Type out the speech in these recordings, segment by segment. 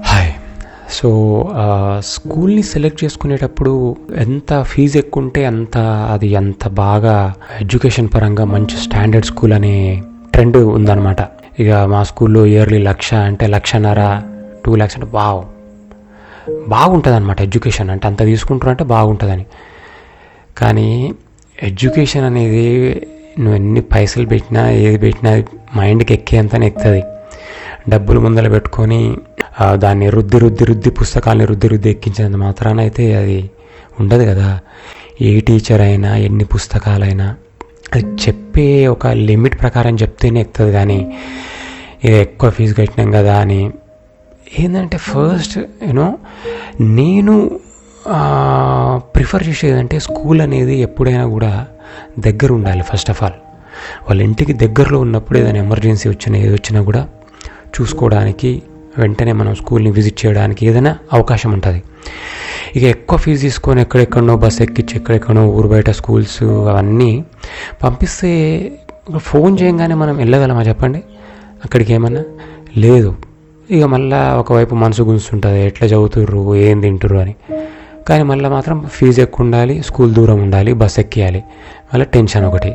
Hi. So స్కూల్ని select చేసుకునేటప్పుడు ఎంత ఫీజు ఎక్కువ ఉంటే అంత బాగా ఎడ్యుకేషన్ పరంగా మంచి స్టాండర్డ్ స్కూల్ అనే ట్రెండ్ ఉందన్నమాట. ఇక మా స్కూల్లో ఇయర్లీ 1,00,000 అంటే 1,50,000 2 lakhs అంటే బాగుంటుంది అనమాట. ఎడ్యుకేషన్ అంటే అంత తీసుకుంటారంటే బాగుంటుందని. కానీ ఎడ్యుకేషన్ అనేది నువ్వు ఎన్ని పైసలు పెట్టినా ఏది పెట్టినా మైండ్కి ఎక్కేంతనే ఎక్కుతుంది. డబ్బులు ముందర పెట్టుకొని దాన్ని రుద్ది పుస్తకాలని రుద్ది ఎక్కించినంత మాత్రాన అయితే అది ఉండదు కదా. ఏ టీచర్ అయినా ఎన్ని పుస్తకాలైనా అది చెప్పే ఒక లిమిట్ ప్రకారం చెప్తేనే ఎక్కుతుంది. కానీ ఇది ఎక్కువ ఫీజు కట్టినాం కదా అని ఏంటంటే ఫస్ట్ నేను ప్రిఫర్ చేసేదంటే స్కూల్ అనేది ఎప్పుడైనా కూడా దగ్గర ఉండాలి. ఫస్ట్ ఆఫ్ ఆల్ వాళ్ళ ఇంటికి దగ్గరలో ఉన్నప్పుడు ఏదైనా ఎమర్జెన్సీ వచ్చినా ఏది వచ్చినా కూడా చూసుకోవడానికి వెంటనే మనం స్కూల్ని విజిట్ చేయడానికి ఏదైనా అవకాశం ఉంటుంది. ఇక ఎక్కువ ఫీజు తీసుకొని ఎక్కడెక్కడనో బస్ ఎక్కించి ఎక్కడెక్కడో ఊరు బయట స్కూల్స్ అవన్నీ పంపిస్తే ఫోన్ చేయగానే మనం వెళ్ళగలమా చెప్పండి? అక్కడికి ఏమన్నా లేదు. ఇక మళ్ళీ ఒకవైపు మనసు గుంజుతుంటుంది, ఎట్లా చదువుతుర్రు ఏం తింటుర్రు అని. కానీ మళ్ళీ మాత్రం ఫీజు ఎక్కువ ఉండాలి, స్కూల్ దూరం ఉండాలి, బస్ ఎక్కియాలి, మళ్ళీ టెన్షన్ ఒకటి.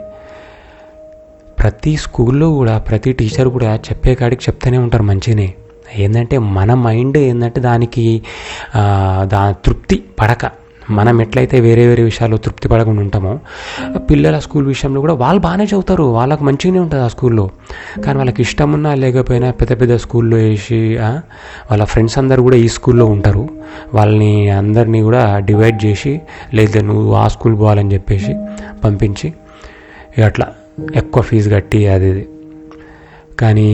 ప్రతి స్కూల్లో కూడా ప్రతి టీచర్ కూడా చెప్పే కాడికి చెప్తూనే ఉంటారు మంచిగానే. ఏంటంటే మన మైండ్ ఏంటంటే దానికి తృప్తి పడక, మనం ఎట్లయితే వేరే విషయాల్లో తృప్తి పడకుండా ఉంటామో పిల్లల స్కూల్ విషయంలో కూడా వాళ్ళు బాగానే చదువుతారు, వాళ్ళకి మంచిగానే ఉంటుంది ఆ స్కూల్లో. కానీ వాళ్ళకి ఇష్టం ఉన్నా లేకపోయినా పెద్ద స్కూల్లో వేసి వాళ్ళ ఫ్రెండ్స్ అందరు కూడా ఈ స్కూల్లో ఉంటారు, వాళ్ళని అందరినీ కూడా డివైడ్ చేసి లేదా నువ్వు ఆ స్కూల్ పోవాలని చెప్పేసి పంపించి అట్లా ఎక్కువ ఫీజు కట్టి అది. కానీ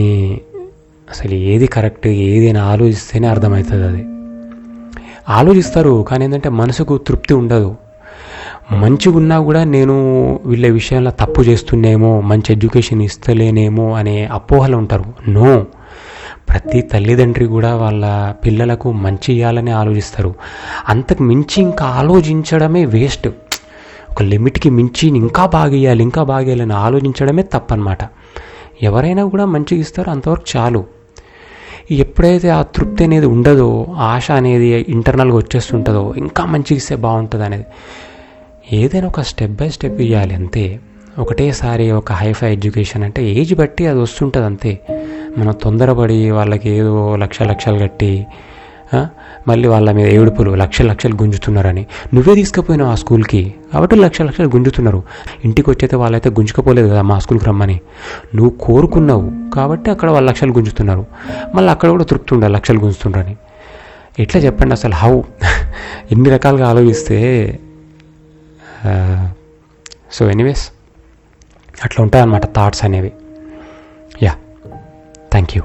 అసలు ఏది కరెక్ట్ ఏదైనా ఆలోచిస్తేనే అర్థమవుతుంది. అది ఆలోచిస్తారు కానీ ఏంటంటే మనసుకు తృప్తి ఉండదు. మంచిగా ఉన్నా కూడా నేను వీళ్ళ విషయంలో తప్పు చేస్తున్నానేమో, మంచి ఎడ్యుకేషన్ ఇస్తలేనేమో అనే అపోహలు ఉంటారు. నో, ప్రతి తల్లిదండ్రి కూడా వాళ్ళ పిల్లలకు మంచి ఇవ్వాలని ఆలోచిస్తారు. అంతకు మించి ఇంకా ఆలోచించడమే వేస్ట్. ఒక లిమిట్కి మించి ఇంకా బాగా ఇవ్వాలని ఆలోచించడమే తప్పనమాట. ఎవరైనా కూడా మంచిగా ఇస్తారో అంతవరకు చాలు. ఎప్పుడైతే ఆ తృప్తి అనేది ఉండదో, ఆశ అనేది ఇంటర్నల్గా వచ్చేస్తుంటుందో ఇంకా మంచిగా ఇస్తే బాగుంటుంది అనేది, ఏదైనా ఒక స్టెప్ బై స్టెప్ ఇవ్వాలి అంతే. ఒకటేసారి ఒక హైఫై ఎడ్యుకేషన్ అంటే ఏజ్ బట్టి అది వస్తుంటుంది అంతే. మనం తొందరపడి వాళ్ళకి ఏదో లక్షలు కట్టి మళ్ళీ వాళ్ళ మీద ఏడుపులు లక్షలు గుంజుతున్నారని నువ్వే తీసుకుపోయినావు ఆ స్కూల్కి కాబట్టి లక్షలు గుంజుతున్నారు. ఇంటికి వచ్చేతే వాళ్ళైతే గుంజుకపోలేదు కదా మా స్కూల్కి రమ్మని, నువ్వు కోరుకున్నావు కాబట్టి అక్కడ వాళ్ళు లక్షలు గుంజుతున్నారు. మళ్ళీ అక్కడ కూడా తృప్తి ఉండాలి లక్షలు గుంజుతున్నారని. ఎట్లా చెప్పండి అసలు? హౌ ఎన్ని రకాలుగా ఆలోచిస్తే. సో ఎనీవేస్ అట్లా ఉంటాయన్నమాట థాట్స్ అనేవి. Yeah, thank you.